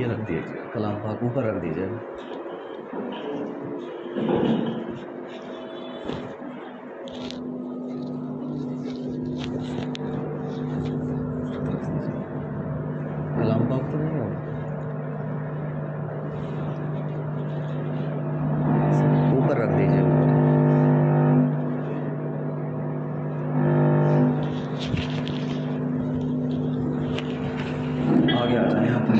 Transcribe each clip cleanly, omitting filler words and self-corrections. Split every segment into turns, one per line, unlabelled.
یہ رکھ دیجیے، کلام پاک اوپر رکھ دیجیے. کلام پاک تو نہیں ہوگا، اوپر رکھ دیجیے. آگے آ جائیں یہاں پر.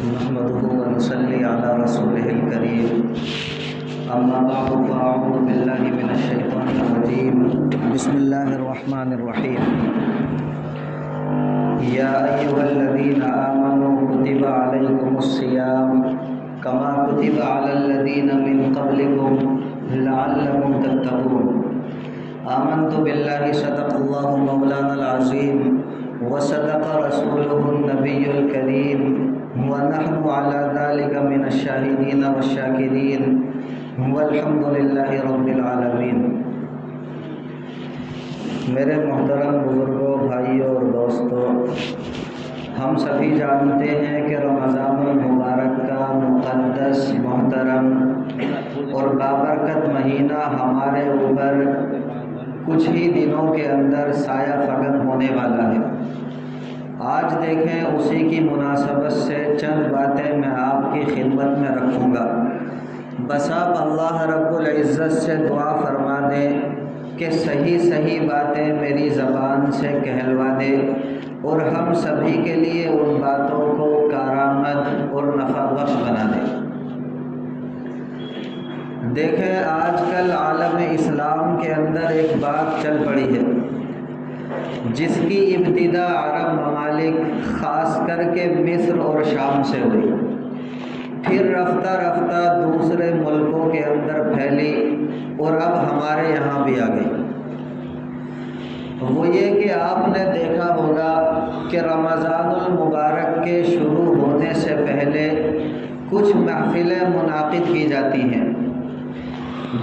نحمده ونصلي على رسوله الكريم، اما بعد فاعوذ بالله من الشيطان الرجيم. بسم الله الرحمن الرحيم. يا ايها الذين امنوا كتب عليكم الصيام كما كتب على الذين من قبلكم لعلكم تتقون. آمنت بالله صدق الله مولانا العظيم وصدق رسوله النبي الكريم ونحن على ذلك من الشاهدين والشاكرين والحمد لله رب العالمين. میرے محترم بزرگوں، بھائیوں اور دوستوں، ہم سبھی جانتے ہیں کہ رمضان المبارک کا مقدس، محترم اور بابرکت مہینہ ہمارے اوپر کچھ ہی دنوں کے اندر سایہ فکن ہونے والا ہے. آج دیکھیں اسی کی مناسبت سے چند باتیں میں آپ کی خدمت میں رکھوں گا. بس آپ اللہ رب العزت سے دعا فرما دیں کہ صحیح صحیح باتیں میری زبان سے کہلوا دے اور ہم سبھی کے لیے ان باتوں کو کارآمد اور نفع بخش بنا دے. دیکھیں آج کل عالم اسلام کے اندر ایک بات چل پڑی ہے جس کی ابتدا عرب ممالک خاص کر کے مصر اور شام سے ہوئی، پھر رفتہ رفتہ دوسرے ملکوں کے اندر پھیلی اور اب ہمارے یہاں بھی آ گئی. وہ یہ کہ آپ نے دیکھا ہوگا کہ رمضان المبارک کے شروع ہونے سے پہلے کچھ محفلیں منعقد کی جاتی ہیں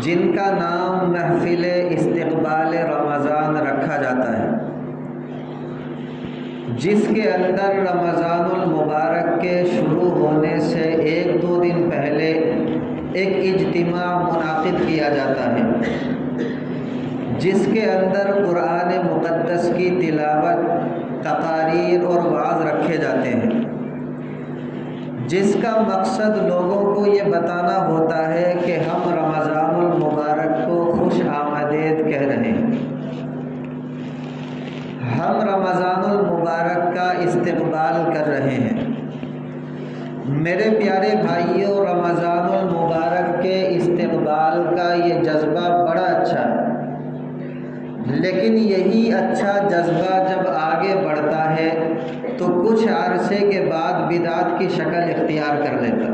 جن کا نام محفل استقبال رمضان رکھا جاتا ہے، جس کے اندر رمضان المبارک کے شروع ہونے سے ایک دو دن پہلے ایک اجتماع منعقد کیا جاتا ہے جس کے اندر قرآن مقدس کی تلاوت، تقاریر اور وعظ رکھے جاتے ہیں، جس کا مقصد لوگوں کو یہ بتانا ہوتا ہے کہ ہم رمضان المبارک کو خوش آمدید کہہ رہے ہیں، ہم رمضان المبارک کا استقبال کر رہے ہیں. میرے پیارے بھائیوں، رمضان المبارک کے استقبال کا یہ جذبہ بڑا اچھا ہے، لیکن یہی اچھا جذبہ جب آگے بڑھتا ہے تو کچھ عرصے کے بعد بدعت کی شکل اختیار کر لیتا.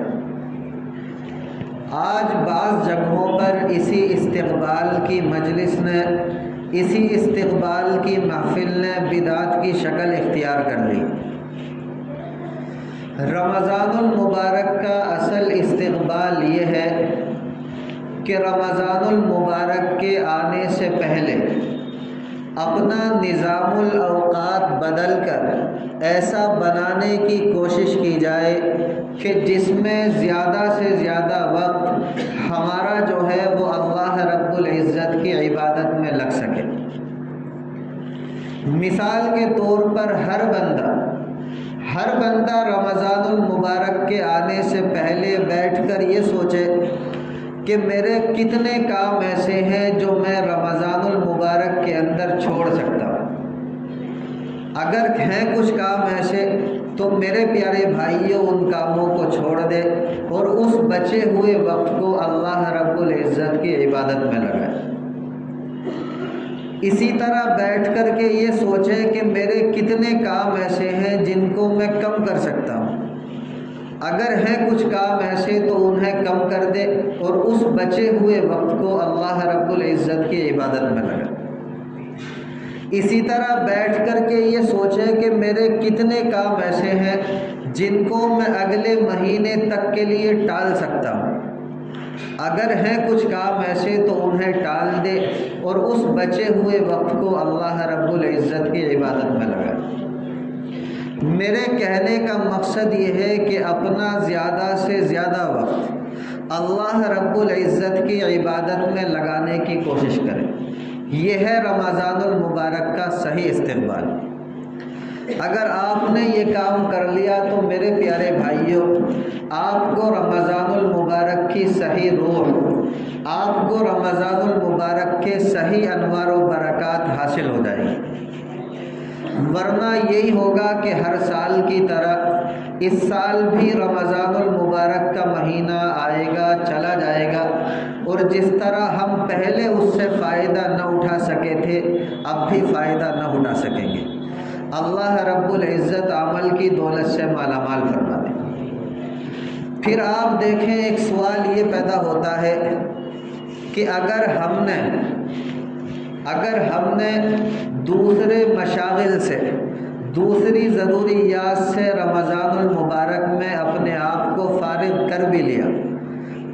آج بعض جگہوں پر اسی استقبال کی مجلس نے، اسی استقبال کی محفل نے بدعت کی شکل اختیار کر لی. رمضان المبارک کا اصل استقبال یہ ہے کہ رمضان المبارک کے آنے سے پہلے اپنا نظام الاوقات بدل کر ایسا بنانے کی کوشش کی جائے کہ جس میں زیادہ سے زیادہ وقت ہمارا جو ہے وہ اللہ رب العزت کی عبادت میں لگ سکے. مثال کے طور پر ہر بندہ رمضان المبارک کے آنے سے پہلے بیٹھ کر یہ سوچے کہ میرے کتنے کام ایسے ہیں جو میں رمضان المبارک کے اندر چھوڑ سکتا ہوں. اگر ہیں کچھ کام ایسے تو میرے پیارے بھائیوں ان کاموں کو چھوڑ دے اور اس بچے ہوئے وقت کو اللہ رب العزت کی عبادت میں لگائے. اسی طرح بیٹھ کر کے یہ سوچیں کہ میرے کتنے کام ایسے ہیں جن کو میں کم کر سکتا ہوں. اگر ہیں کچھ کام ایسے تو انہیں کم کر دے اور اس بچے ہوئے وقت کو اللہ رب العزت کی عبادت میں لگائے. اسی طرح بیٹھ کر کے یہ سوچیں کہ میرے کتنے کام ایسے ہیں جن کو میں اگلے مہینے تک کے لیے ٹال سکتا ہوں. اگر ہیں کچھ کام ایسے تو انہیں ٹال دے اور اس بچے ہوئے وقت کو اللہ رب العزت کی عبادت میں لگائے۔ میرے کہنے کا مقصد یہ ہے کہ اپنا زیادہ سے زیادہ وقت اللہ رب العزت کی عبادت میں لگانے کی کوشش کریں۔ یہ ہے رمضان المبارک کا صحیح استقبال۔ اگر آپ نے یہ کام کر لیا تو میرے پیارے بھائیوں، آپ کو رمضان المبارک کی صحیح روح، آپ کو رمضان المبارک کے صحیح انوار و برکات حاصل ہو جائیں گی۔ ورنہ یہی ہوگا کہ ہر سال کی طرح اس سال بھی رمضان المبارک کا مہینہ آئے گا، چلا جائے گا، اور جس طرح ہم پہلے اس سے فائدہ نہ اٹھا سکے تھے اب بھی فائدہ نہ اٹھا سکیں گے۔ اللہ رب العزت عمل کی دولت سے مالا مال فرما دے۔ پھر آپ دیکھیں، ایک سوال یہ پیدا ہوتا ہے کہ اگر ہم نے دوسرے مشاغل سے، دوسری ضروریات سے رمضان المبارک میں اپنے آپ کو فارغ کر بھی لیا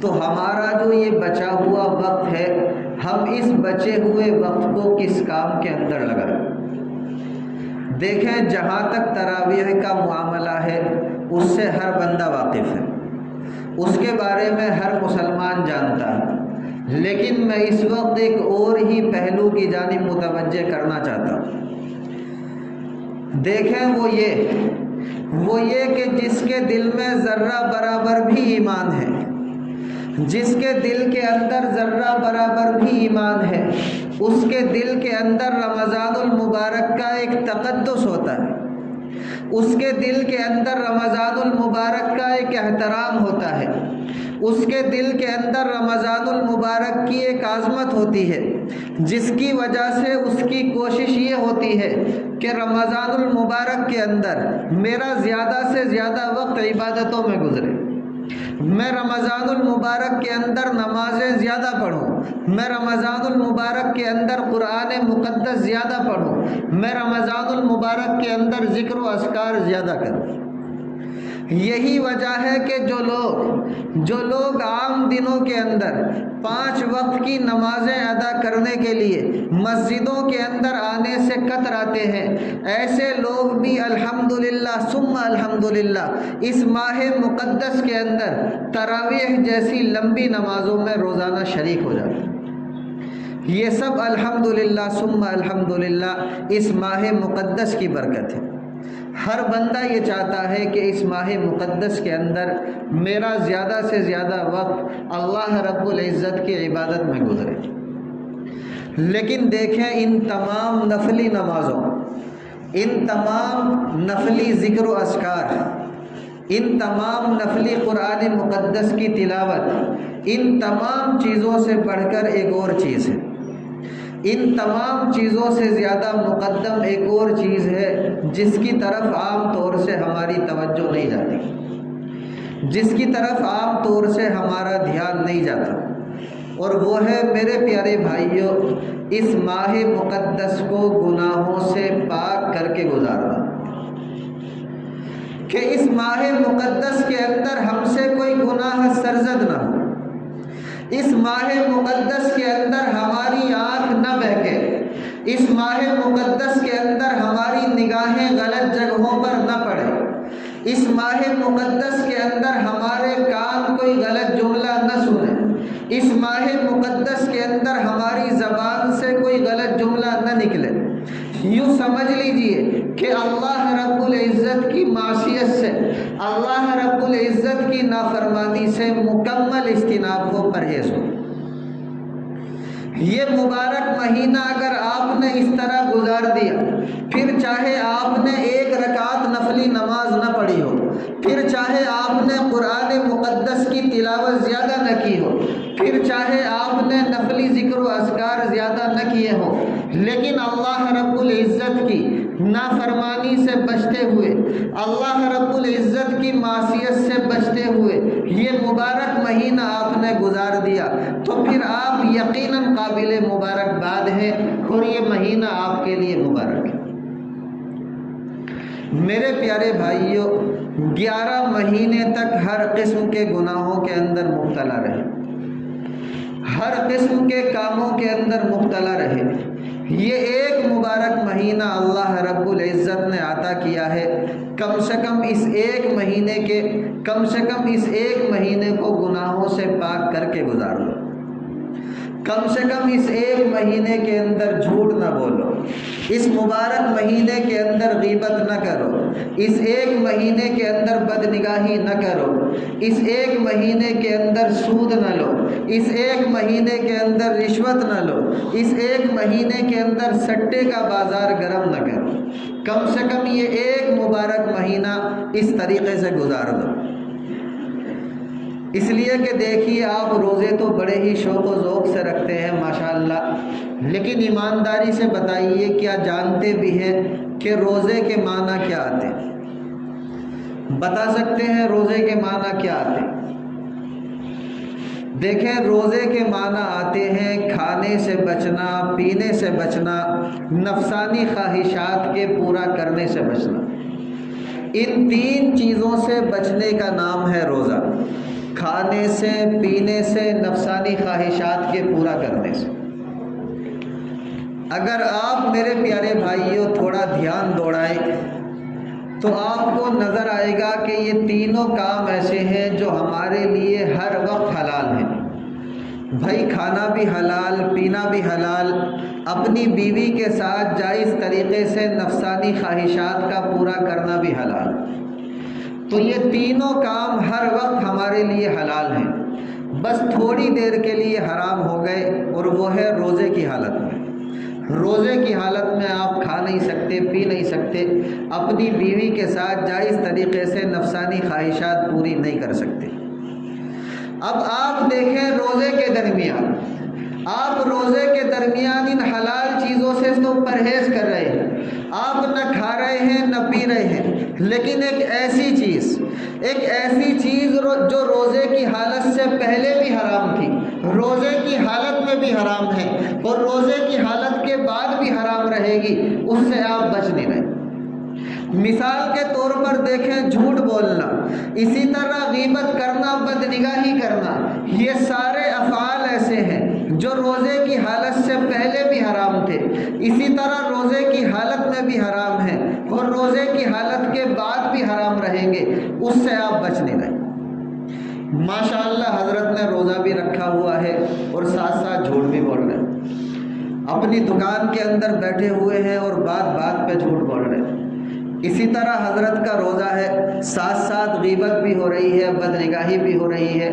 تو ہمارا جو یہ بچا ہوا وقت ہے، ہم اس بچے ہوئے وقت کو کس کام کے اندر لگائیں؟ دیکھیں، جہاں تک تراویح کا معاملہ ہے اس سے ہر بندہ واقف ہے، اس کے بارے میں ہر مسلمان جانتا ہے، لیکن میں اس وقت ایک اور ہی پہلو کی جانب متوجہ کرنا چاہتا ہوں۔ دیکھیں، وہ یہ کہ جس کے دل میں ذرہ برابر بھی ایمان ہے، جس کے دل کے اندر ذرہ برابر بھی ایمان ہے، اس کے دل کے اندر رمضان المبارک کا ایک تقدس ہوتا ہے، اس کے دل کے اندر رمضان المبارک کا ایک احترام ہوتا ہے، اس کے دل کے اندر رمضان المبارک کی ایک عظمت ہوتی ہے، جس کی وجہ سے اس کی کوشش یہ ہوتی ہے کہ رمضان المبارک کے اندر میرا زیادہ سے زیادہ وقت عبادتوں میں گزرے، میں رمضان المبارک کے اندر نمازیں زیادہ پڑھوں، میں رمضان المبارک کے اندر قرآن مقدس زیادہ پڑھوں، میں رمضان المبارک کے اندر ذکر و اذکار زیادہ کروں۔ یہی وجہ ہے کہ جو لوگ عام دنوں کے اندر 5 وقت کی نمازیں ادا کرنے کے لیے مسجدوں کے اندر آنے سے کتراتے ہیں، ایسے لوگ بھی الحمدللہ ثم الحمدللہ اس ماہ مقدس کے اندر تراویح جیسی لمبی نمازوں میں روزانہ شریک ہو جاتے ہیں۔ یہ سب الحمدللہ ثم الحمدللہ اس ماہ مقدس کی برکت ہے۔ ہر بندہ یہ چاہتا ہے کہ اس ماہ مقدس کے اندر میرا زیادہ سے زیادہ وقت اللہ رب العزت کی عبادت میں گزرے، لیکن دیکھیں، ان تمام نفلی نمازوں، ان تمام نفلی ذکر و اذکار، ان تمام نفلی قرآن مقدس کی تلاوت، ان تمام چیزوں سے بڑھ کر ایک اور چیز ہے، ان تمام چیزوں سے زیادہ مقدم ایک اور چیز ہے جس کی طرف عام طور سے ہماری توجہ نہیں جاتی، جس کی طرف عام طور سے ہمارا دھیان نہیں جاتا، اور وہ ہے میرے پیارے بھائیوں، اس ماہ مقدس کو گناہوں سے پاک کر کے گزارنا، کہ اس ماہ مقدس کے اندر ہم سے کوئی گناہ سرزد نہ ہو، اس ماہ مقدس کے اندر ہماری آنکھ نہ بہکے، اس ماہ مقدس کے اندر ہماری نگاہیں غلط جگہوں پر نہ پڑے، اس ماہ مقدس کے اندر ہمارے کان کوئی غلط جملہ نہ سنے، اس ماہ مقدس کے اندر ہماری زبان سے کوئی غلط جملہ نہ نکلے۔ یوں سمجھ لیجئے کہ اللہ رب العزت کی معصیت سے، اللہ رب العزت کی نافرمانی سے مکمل اجتناب ہو، پرہیز ہو۔ یہ مبارک مہینہ اگر آپ نے اس طرح گزار دیا، پھر چاہے آپ نے 1 رکعت نفلی نماز نہ پڑھی ہو، پھر چاہے آپ نے قرآن مقدس کی تلاوت زیادہ نہ کی ہو، پھر چاہے آپ نے نفلی ذکر و اذکار زیادہ نہ کیے ہوں، لیکن اللہ رب العزت کی نافرمانی سے بچتے ہوئے، اللہ رب العزت کی معصیت سے بچتے ہوئے یہ مبارک مہینہ آپ نے گزار دیا، تو پھر آپ یقیناً قابل مبارکباد ہیں، اور یہ مہینہ آپ کے لیے مبارک ہے۔ میرے پیارے بھائیوں، 11 مہینے تک ہر قسم کے گناہوں کے اندر مبتلا رہے، ہر قسم کے کاموں کے اندر مبتلا رہے۔ یہ ایک مبارک مہینہ اللہ رب العزت نے عطا کیا ہے، کم سے کم اس ایک مہینے کو گناہوں سے پاک کر کے گزار لو۔ کم سے کم اس ایک مہینے کے اندر جھوٹ نہ بولو، اس مبارک مہینے کے اندر غیبت نہ کرو، اس ایک مہینے کے اندر بدنگاہی نہ کرو، اس ایک مہینے کے اندر سود نہ لو، اس ایک مہینے کے اندر رشوت نہ لو، اس ایک مہینے کے اندر سٹے کا بازار گرم نہ کرو۔ کم سے کم یہ ایک مبارک مہینہ اس طریقے سے گزار دو۔ اس لیے کہ دیکھیے، آپ روزے تو بڑے ہی شوق و ذوق سے رکھتے ہیں ماشاءاللہ، لیکن ایمانداری سے بتائیے کیا جانتے بھی ہیں کہ روزے کے معنی کیا آتے ہیں؟ بتا سکتے ہیں روزے کے معنی کیا آتے ہیں؟ دیکھیں، روزے کے معنی آتے ہیں کھانے سے بچنا، پینے سے بچنا، نفسانی خواہشات کے پورا کرنے سے بچنا۔ ان تین چیزوں سے بچنے کا نام ہے روزہ، کھانے سے، پینے سے، نفسانی خواہشات کے پورا کرنے سے۔ اگر آپ میرے پیارے بھائیوں تھوڑا دھیان دوڑائیں تو آپ کو نظر آئے گا کہ یہ تینوں کام ایسے ہیں جو ہمارے لیے ہر وقت حلال ہیں۔ بھائی، کھانا بھی حلال، پینا بھی حلال، اپنی بیوی کے ساتھ جائز طریقے سے نفسانی خواہشات کا پورا کرنا بھی حلال۔ تو یہ تینوں کام ہر وقت ہمارے لیے حلال ہیں، بس تھوڑی دیر کے لیے حرام ہو گئے، اور وہ ہے روزے کی حالت میں۔ روزے کی حالت میں آپ کھا نہیں سکتے، پی نہیں سکتے، اپنی بیوی کے ساتھ جائز طریقے سے نفسانی خواہشات پوری نہیں کر سکتے۔ اب آپ دیکھیں، روزے کے درمیان ان حلال چیزوں سے تو پرہیز کر رہے ہیں، آپ نہ کھا رہے ہیں نہ پی رہے ہیں، لیکن ایک ایسی چیز جو روزے کی حالت سے پہلے بھی حرام تھی، روزے کی حالت میں بھی حرام ہے، اور روزے کی حالت کے بعد بھی حرام رہے گی، اس سے آپ بچ نہیں رہے۔ مثال کے طور پر دیکھیں، جھوٹ بولنا، اسی طرح غیبت کرنا، بدنگاہی کرنا، یہ سارے افعال ایسے ہیں جو روزے کی حالت سے پہلے بھی حرام تھے، اسی طرح روزے کی حالت میں بھی حرام ہیں، اور روزے کی حالت کے بعد بھی حرام رہیں گے، اس سے آپ بچ نہیں رہے۔ ماشاءاللہ حضرت نے روزہ بھی رکھا ہوا ہے اور ساتھ ساتھ جھوٹ بھی بول رہے ہیں، اپنی دکان کے اندر بیٹھے ہوئے ہیں اور بات بات پہ جھوٹ بول رہے ہیں۔ اسی طرح حضرت کا روزہ ہے، ساتھ ساتھ غیبت بھی ہو رہی ہے، بدنگاہی بھی ہو رہی ہے،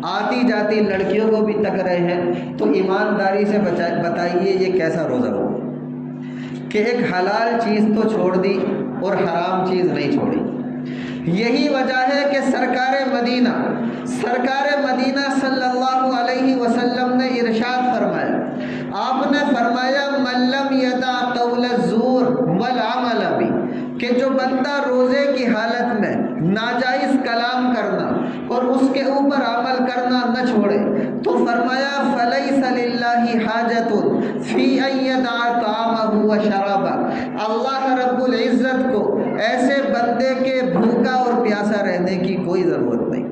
آتی جاتی لڑکیوں کو بھی تک رہے ہیں۔ تو ایمانداری سے بتائیے یہ کیسا روزہ ہو کہ ایک حلال چیز تو چھوڑ دی اور حرام چیز نہیں چھوڑی۔ یہی وجہ ہے کہ سرکار مدینہ صلی اللہ علیہ وسلم نے ارشاد فرمایا، آپ نے فرمایا من لم یدع قول الزور والعمل بہ، کہ جو بندہ روزے کی حالت میں ناجائز کلام کرنا اور اس کے اوپر عمل کرنا نہ چھوڑے، تو فرمایا فلیس للہ حاجۃ فی ان یدع طعامہ وشرابہ، اللہ رب العزت کو ایسے بندے کے بھوکا اور پیاسا رہنے کی کوئی ضرورت نہیں،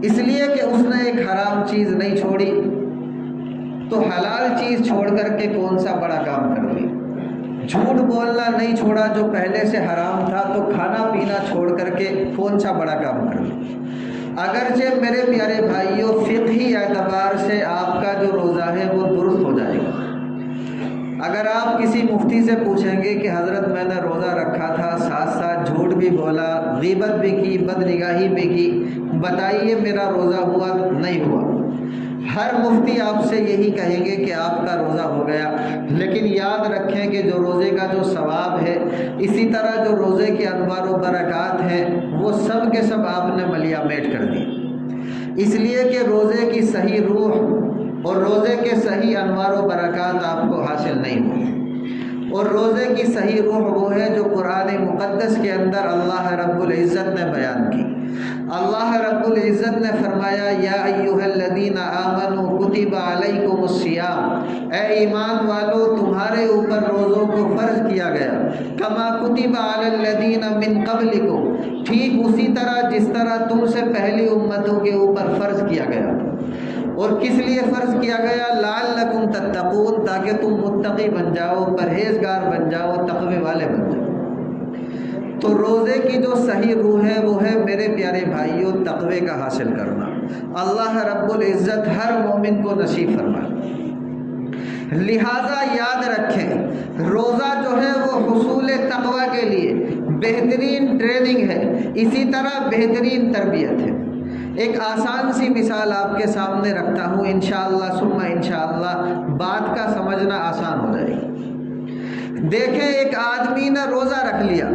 اس لیے کہ اس نے ایک حرام چیز نہیں چھوڑی، تو حلال چیز چھوڑ کر کے کون سا بڑا کام کر لی۔ جھوٹ بولنا نہیں چھوڑا جو پہلے سے حرام تھا، تو کھانا پینا چھوڑ کر کے کون سا بڑا کام کر لی۔ اگرچہ میرے پیارے بھائیوں فقہی اعتبار سے آپ کا جو روزہ ہے وہ درست ہو جائے گا۔ اگر آپ کسی مفتی سے پوچھیں گے کہ حضرت میں نے روزہ رکھا تھا، ساتھ ساتھ جھوٹ بھی بولا، غیبت بھی کی، بدنگاہی بھی کی، بتائیے میرا روزہ ہوا؟ نہیں ہوا۔ ہر مفتی آپ سے یہی کہیں گے کہ آپ کا روزہ ہو گیا، لیکن یاد رکھیں کہ جو روزے کا جو ثواب ہے، اسی طرح جو روزے کے انوار و برکات ہیں، وہ سب کے سب آپ نے ملیا میٹ کر دی، اس لیے کہ روزے کی صحیح روح اور روزے کے صحیح انوار و برکات آپ کو حاصل نہیں ہوئی۔ اور روزے کی صحیح روح وہ ہے جو قرآن مقدس کے اندر اللہ رب العزت نے بیان کی۔ اللہ رب العزت نے فرمایا یا ایھا الذین آمنوا کتب علیکم الصیام، اے ایمان والو تمہارے اوپر روزوں کو فرض کیا گیا، کما کتب علی الذین من قبلکم، ٹھیک اسی طرح جس طرح تم سے پہلی امتوں کے اوپر فرض کیا گیا۔ اور کس لیے فرض کیا گیا؟ لعلکم تتقون، تاکہ تم متقی بن جاؤ، پرہیزگار بن جاؤ، تقوی والے بن جاؤ۔ تو روزے کی جو صحیح روح ہے وہ ہے میرے پیارے بھائیوں تقوی کا حاصل کرنا۔ اللہ رب العزت ہر مومن کو نصیب فرمائے۔ لہٰذا یاد رکھیں روزہ جو ہے وہ حصول تقوی کے لیے بہترین ٹریننگ ہے، اسی طرح بہترین تربیت ہے۔ ایک آسان سی مثال آپ کے سامنے رکھتا ہوں، انشاءاللہ ثم انشاءاللہ بات کا سمجھنا آسان ہو جائے گا۔ دیکھیں ایک آدمی نے روزہ رکھ لیا،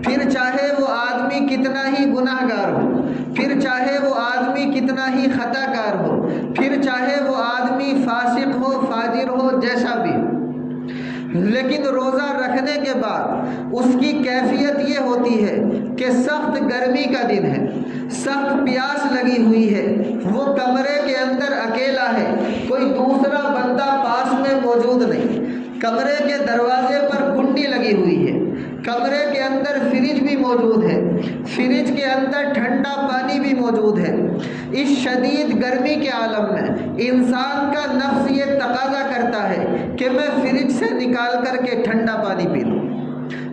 پھر چاہے وہ آدمی کتنا ہی گناہ گار ہو، پھر چاہے وہ آدمی کتنا ہی خطا کار ہو، پھر چاہے وہ آدمی فاسق ہو، فاجر ہو، جیسا بھی ہو، لیکن روزہ رکھنے کے بعد اس کی کیفیت یہ ہوتی ہے کہ سخت گرمی کا دن ہے، سخت پیاس لگی ہوئی ہے، وہ کمرے کے اندر اکیلا ہے، کوئی دوسرا بندہ پاس میں موجود نہیں، کمرے کے دروازے پر کنڈی لگی ہوئی ہے، کمرے کے اندر فریج بھی موجود ہے، فریج کے اندر ٹھنڈا پانی بھی موجود ہے۔ اس شدید گرمی کے عالم میں انسان کا نفس یہ تقاضا کرتا ہے کہ میں فریج سے نکال کر کے ٹھنڈا پانی پی لوں،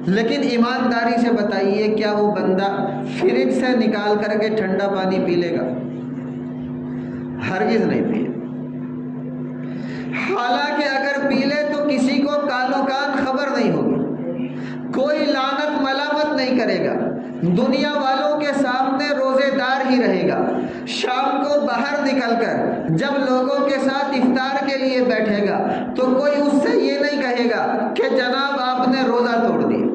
لیکن ایمانداری سے بتائیے کیا وہ بندہ فریج سے نکال کر کے ٹھنڈا پانی پی لے گا؟ ہرگز نہیں پیے۔ حالانکہ اگر پی لے تو کسی کو کانوں کان خبر نہیں ہوگی، کوئی لعنت ملامت نہیں کرے گا، دنیا والوں کے سامنے روزے دار ہی رہے گا۔ شام کو باہر نکل کر جب لوگوں کے ساتھ افطار کے لیے بیٹھے گا تو کوئی اس سے یہ نہیں کہے گا کہ جناب آپ نے روزہ توڑ دیا،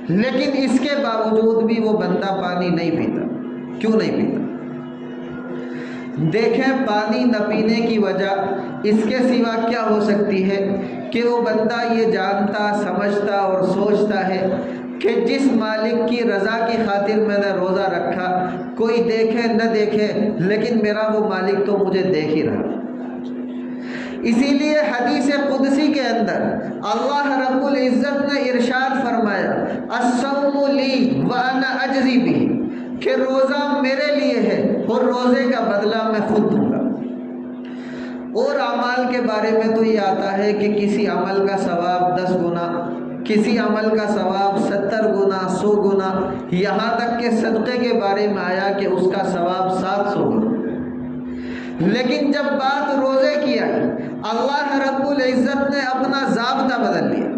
لیکن اس کے باوجود بھی وہ بندہ پانی نہیں پیتا۔ کیوں نہیں پیتا؟ دیکھیں پانی نہ پینے کی وجہ اس کے سوا کیا ہو سکتی ہے کہ وہ بندہ یہ جانتا، سمجھتا اور سوچتا ہے کہ جس مالک کی رضا کی خاطر میں نے روزہ رکھا، کوئی دیکھے نہ دیکھے لیکن میرا وہ مالک تو مجھے دیکھ ہی رہا۔ اسی لیے حدیث قدسی کے اندر اللہ رب العزت نے ارشاد فرمایا الصوم لی وانا اجزی بہ، کہ روزہ میرے لیے ہے اور روزے کا بدلہ میں خود دوں گا۔ اور اعمال کے بارے میں تو یہ آتا ہے کہ کسی عمل کا ثواب 10 گنا، کسی عمل کا ثواب 70 گنا، 100 گنا، یہاں تک کہ صدقے کے بارے میں آیا کہ اس کا ثواب 700 گنا۔ لیکن جب بات روزے کی آئی، اللہ رب العزت نے اپنا ضابطہ بدل لیا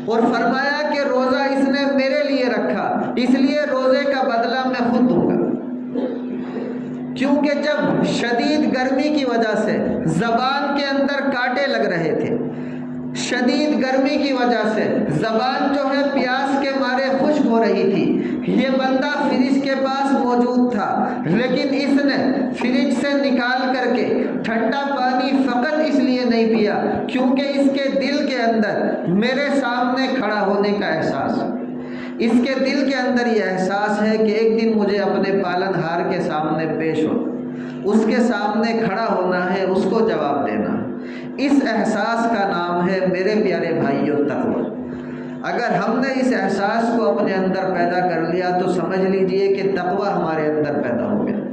اور فرمایا کہ روزہ اس نے میرے لیے رکھا، اس لیے روزے کا بدلہ میں خود دوں گا۔ کیونکہ جب شدید گرمی کی وجہ سے زبان کے اندر کانٹے لگ رہے تھے، شدید گرمی کی وجہ سے زبان جو ہے پیاس کے مارے خشک ہو رہی تھی، یہ بندہ فریج کے پاس موجود تھا، لیکن اس نے فریج سے نکال کر کے ٹھنڈا پانی فقط اس لیے نہیں پیا کیونکہ اس کے دل کے اندر میرے سامنے کھڑا ہونے کا احساس ہے۔ اس کے دل کے اندر یہ احساس ہے کہ ایک دن مجھے اپنے پالن ہار کے سامنے پیش ہو، اس کے سامنے کھڑا ہونا ہے، اس کو جواب دینا ہے۔ اس احساس کا نام ہے میرے پیارے بھائیوں تقوی۔ اگر ہم نے اس احساس کو اپنے اندر پیدا کر لیا تو سمجھ لیجئے کہ تقوی ہمارے اندر پیدا ہو گیا۔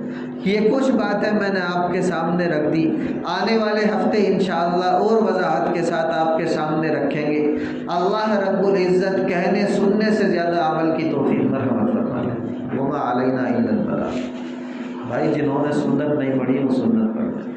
یہ کچھ باتیں میں نے آپ کے سامنے رکھ دی، آنے والے ہفتے انشاءاللہ اور وضاحت کے ساتھ آپ کے سامنے رکھیں گے۔ اللہ رب العزت کہنے سننے سے زیادہ عمل کی توفیق مرحمت فرمائے۔ وما علینا الا البلاغ۔ بھائی جنہوں نے سنت نہیں پڑھی وہ سنت پڑھ لیں۔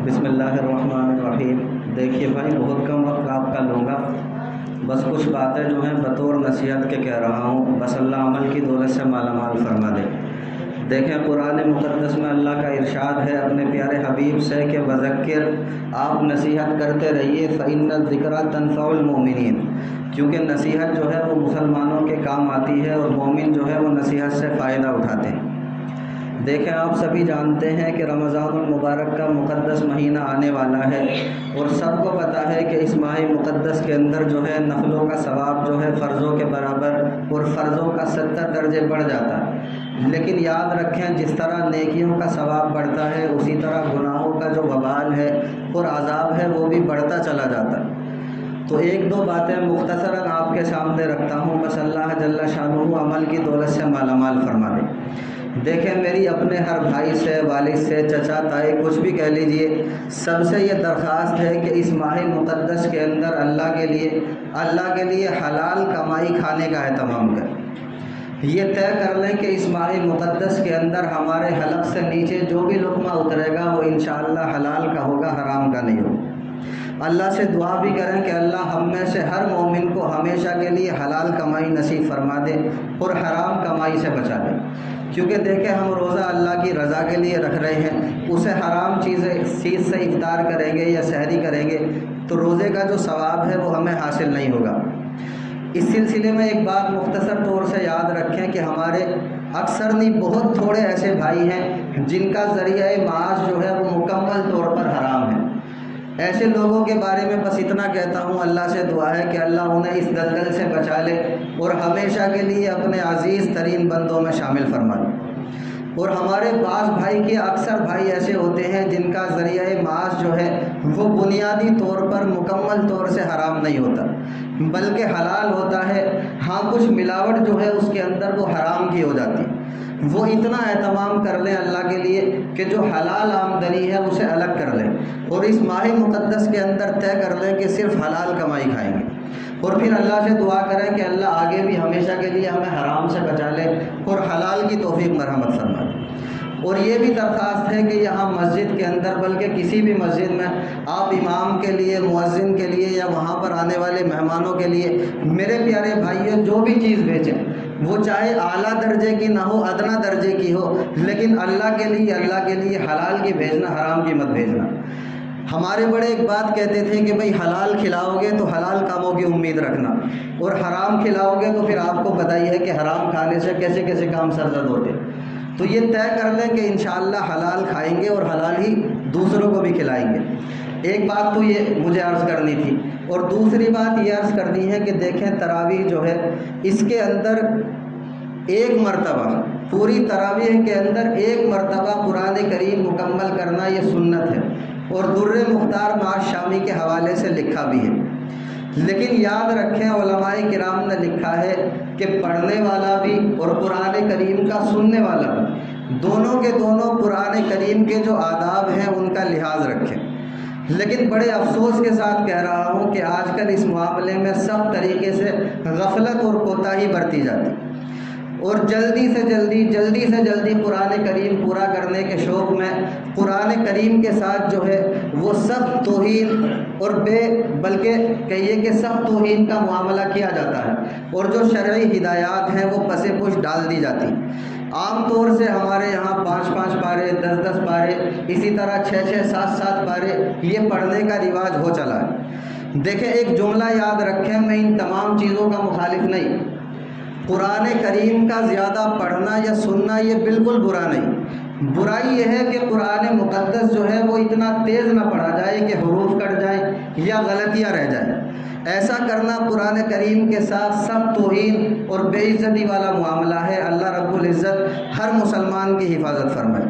بسم اللہ الرحمن الرحیم۔ دیکھیے بھائی بہت کم وقت آپ کا لوں گا، بس کچھ باتیں جو ہیں بطور نصیحت کے کہہ رہا ہوں، بس اللہ عمل کی دولت سے مالا مال فرما دے۔ دیکھیں قرآن مقدس میں اللہ کا ارشاد ہے اپنے پیارے حبیب سے کہ وذکر، آپ نصیحت کرتے رہیے، فإن الذکریٰ تنفع المؤمنین، کیونکہ نصیحت جو ہے وہ مسلمانوں کے کام آتی ہے اور مومن جو ہے وہ نصیحت سے فائدہ اٹھاتے ہیں۔ دیکھیں آپ سبھی جانتے ہیں کہ رمضان المبارک کا مقدس مہینہ آنے والا ہے، اور سب کو پتہ ہے کہ اس ماہ مقدس کے اندر جو ہے نفلوں کا ثواب جو ہے فرضوں کے برابر اور فرضوں کا 70 درجے بڑھ جاتا ہے۔ لیکن یاد رکھیں جس طرح نیکیوں کا ثواب بڑھتا ہے اسی طرح گناہوں کا جو وبال ہے اور عذاب ہے وہ بھی بڑھتا چلا جاتا ہے۔ تو ایک دو باتیں مختصراً آپ کے سامنے رکھتا ہوں، بس اللہ جل شانہ عمل کی دولت سے مالا مال فرما دے۔ دیکھیں میری اپنے ہر بھائی سے، والد سے، چچا، تائی، کچھ بھی کہہ لیجئے، سب سے یہ درخواست ہے کہ اس ماہ مقدس کے اندر اللہ کے لیے حلال کمائی کھانے کا اہتمام کریں۔ یہ طے کر لیں کہ اس ماہ مقدس کے اندر ہمارے حلق سے نیچے جو بھی لقمہ اترے گا وہ انشاءاللہ حلال کا ہوگا، حرام کا نہیں ہوگا۔ اللہ سے دعا بھی کریں کہ اللہ ہم میں سے ہر مومن کو ہمیشہ کے لیے حلال کمائی نصیب فرما دے اور حرام کمائی سے بچا دے، کیونکہ دیکھیں ہم روزہ اللہ کی رضا کے لیے رکھ رہے ہیں، اسے حرام چیز سے افطار کریں گے یا سحری کریں گے تو روزے کا جو ثواب ہے وہ ہمیں حاصل نہیں ہوگا۔ اس سلسلے میں ایک بات مختصر طور سے یاد رکھیں کہ ہمارے اکثر نہیں بہت تھوڑے ایسے بھائی ہیں جن کا ذریعہ معاش جو ہے وہ مکمل طور پر حرام ہے۔ ایسے لوگوں کے بارے میں بس اتنا کہتا ہوں، اللہ سے دعا ہے کہ اللہ انہیں اس دلدل سے بچا لے اور ہمیشہ کے لیے اپنے عزیز ترین بندوں میں شامل فرما لے۔ اور ہمارے بعض بھائی کے اکثر بھائی ایسے ہوتے ہیں جن کا ذریعہ معاش جو ہے وہ بنیادی طور پر مکمل طور سے حرام نہیں ہوتا بلکہ حلال ہوتا ہے، ہاں کچھ ملاوٹ جو ہے اس کے اندر وہ حرام کی ہو جاتی ہے۔ وہ اتنا اہتمام کر لیں اللہ کے لیے کہ جو حلال آمدنی ہے اسے الگ کر لیں اور اس ماہ مقدس کے اندر طے کر لیں کہ صرف حلال کمائی کھائیں گے، اور پھر اللہ سے دعا کریں کہ اللہ آگے بھی ہمیشہ کے لیے ہمیں حرام سے بچا لے اور حلال کی توفیق مرحمت فرما دے۔ اور یہ بھی درخواست ہے کہ یہاں مسجد کے اندر بلکہ کسی بھی مسجد میں آپ امام کے لیے، مؤذن کے لیے یا وہاں پر آنے والے مہمانوں کے لیے میرے پیارے بھائیوں جو بھی چیز بیچیں وہ چاہے اعلیٰ درجے کی نہ ہو، ادنا درجے کی ہو، لیکن اللہ کے لیے حلال کی بھیجنا، حرام کی مت بھیجنا۔ ہمارے بڑے ایک بات کہتے تھے کہ بھئی حلال کھلاؤ گے تو حلال کاموں کی امید رکھنا، اور حرام کھلاؤ گے تو پھر آپ کو پتہ ہی ہے کہ حرام کھانے سے کیسے کیسے کام سرزد ہوتے۔ تو یہ طے کر لیں کہ انشاءاللہ حلال کھائیں گے اور حلال ہی دوسروں کو بھی کھلائیں گے۔ ایک بات تو یہ مجھے عرض کرنی تھی، اور دوسری بات یہ عرض کرنی ہے کہ دیکھیں تراویح جو ہے اس کے اندر ایک مرتبہ، پوری تراویح کے اندر ایک مرتبہ قرآن کریم مکمل کرنا یہ سنت ہے، اور در مختار معاذ شامی کے حوالے سے لکھا بھی ہے۔ لیکن یاد رکھیں علماء کرام نے لکھا ہے کہ پڑھنے والا بھی اور قرآن کریم کا سننے والا بھی دونوں کے دونوں قرآن کریم کے جو آداب ہیں ان کا لحاظ رکھیں۔ لیکن بڑے افسوس کے ساتھ کہہ رہا ہوں کہ آج کل اس معاملے میں سب طریقے سے غفلت اور کوتاہی برتی جاتی، اور جلدی سے جلدی قرآن کریم پورا کرنے کے شوق میں قرآن کریم کے ساتھ جو ہے وہ سخت توہین اور بلکہ کہیے کہ سخت توہین کا معاملہ کیا جاتا ہے، اور جو شرعی ہدایات ہیں وہ پس پش ڈال دی جاتی۔ عام طور سے ہمارے یہاں 5 پارے، 10 پارے، اسی طرح 6 7 پارے یہ پڑھنے کا رواج ہو چلا ہے۔ دیکھیں ایک جملہ یاد رکھیں، میں ان تمام چیزوں کا مخالف نہیں، قرآن کریم کا زیادہ پڑھنا یا سننا یہ بالکل برا نہیں، برائی یہ ہے کہ قرآن مقدس جو ہے وہ اتنا تیز نہ پڑھا جائے کہ حروف کٹ جائیں یا غلطیاں رہ جائیں۔ ایسا کرنا قرآن کریم کے ساتھ سخت توہین اور بے عزتی والا معاملہ ہے۔ اللہ رب العزت ہر مسلمان کی حفاظت فرمائے۔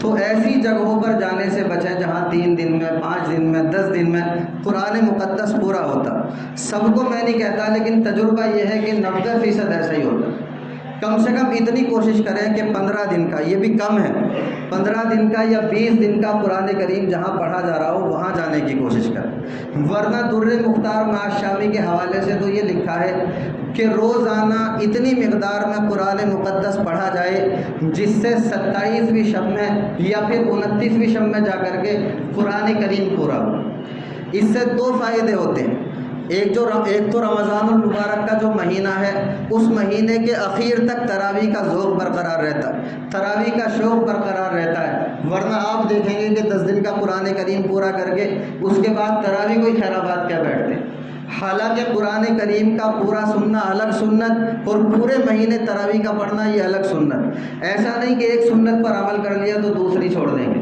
تو ایسی جگہوں پر جانے سے بچیں جہاں 3 دن میں، 5 دن میں، 10 دن میں قرآن مقدس پورا ہوتا۔ سب کو میں نہیں کہتا، لیکن تجربہ یہ ہے کہ 90% ایسا ہی ہوتا۔ کم سے کم اتنی کوشش کریں کہ 15 دن کا، یہ بھی کم ہے، 15 دن کا یا 20 دن کا قرآن کریم جہاں پڑھا جا رہا ہو وہاں جانے کی کوشش کریں۔ ورنہ در مختار معاذ شامی کے حوالے سے تو یہ لکھا ہے کہ روزانہ اتنی مقدار میں قرآن مقدس پڑھا جائے جس سے 27ویں شب میں یا پھر 29ویں شب میں جا کر کے قرآن کریم پورا ہو۔ اس سے 2 فائدے ہوتے ہیں۔ ایک تو رمضان المبارک کا جو مہینہ ہے، اس مہینے کے اخیر تک تراویح کا ذوق برقرار رہتا ہے، تراویح کا شوق برقرار رہتا ہے، ورنہ آپ دیکھیں گے کہ 10 دن کا قرآن کریم پورا کر کے اس کے بعد تراویح کوئی خیرآباد کیا بیٹھتے، حالانکہ قرآن کریم کا پورا سننا الگ سنت اور پورے مہینے تراویح کا پڑھنا یہ الگ سنت۔ ایسا نہیں کہ ایک سنت پر عمل کر لیا تو دوسری چھوڑ دیں گے۔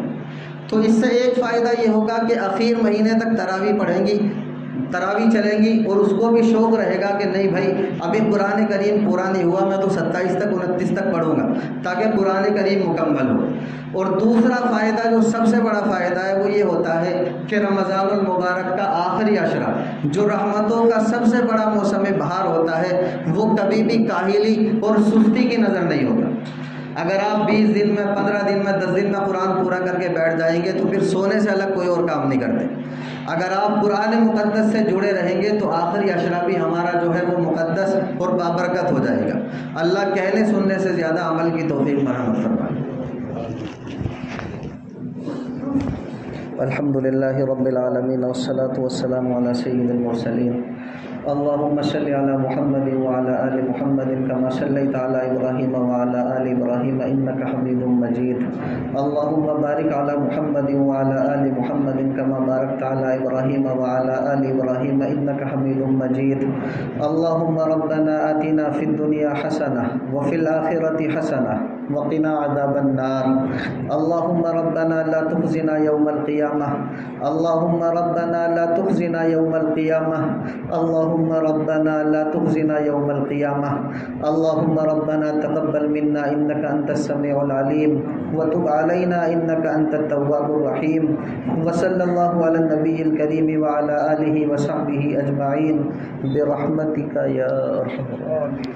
تو اس سے ایک فائدہ یہ ہوگا کہ اخیر مہینے تک تراویح پڑھیں گی، تراویح چلیں گی، اور اس کو بھی شوق رہے گا کہ نہیں بھائی ابھی قرآن کریم پورا نہیں ہوا، میں تو 27 تک 29 تک پڑھوں گا تاکہ قرآن کریم مکمل ہو۔ اور دوسرا فائدہ جو سب سے بڑا فائدہ ہے وہ یہ ہوتا ہے کہ رمضان المبارک کا آخری عشرہ جو رحمتوں کا سب سے بڑا موسم بہار ہوتا ہے، وہ کبھی بھی کاہلی اور سستی کی نظر نہیں ہوتا۔ اگر آپ 20 دن میں 15 دن میں 10 دن میں قرآن پورا کر کے بیٹھ جائیں گے تو پھر سونے سے الگ کوئی اور کام نہیں کرتے۔ اگر آپ قرآن مقدس سے جڑے رہیں گے تو آخری عشرہ بھی ہمارا جو ہے وہ مقدس اور بابرکت ہو جائے گا۔ اللہ کہنے سننے سے زیادہ عمل کی توفیق مرحمت فرمائے۔ الحمدللہ رب العالمین والصلاة والسلام علی سید المرسلین۔ اللهم صل على محمد وعلى آل محمد كما صليت على إبراهيم وعلى آل إبراهيم إنك حميد مجيد اللهم بارك على محمد وعلى آل محمد كما باركت على إبراهيم وعلى آل إبراهيم إنك حميد مجيد اللهم ربنا آتنا في الدنيا حسنة وفي الآخرة حسنة وقنا عذاب النار اللهم ربنا لا تخزنا يوم القيامة اللهم ربنا لا تخزنا يوم القيامة اللهم ربنا لا تخزنا يوم القيامة اللهم ربنا تقبل منا إنك أنت السميع العليم وتب علينا إنك أنت التواب الرحيم وصلى الله على النبي الكريم وعلى آله وصحبه أجمعين برحمتك يا أرحم الراحمين۔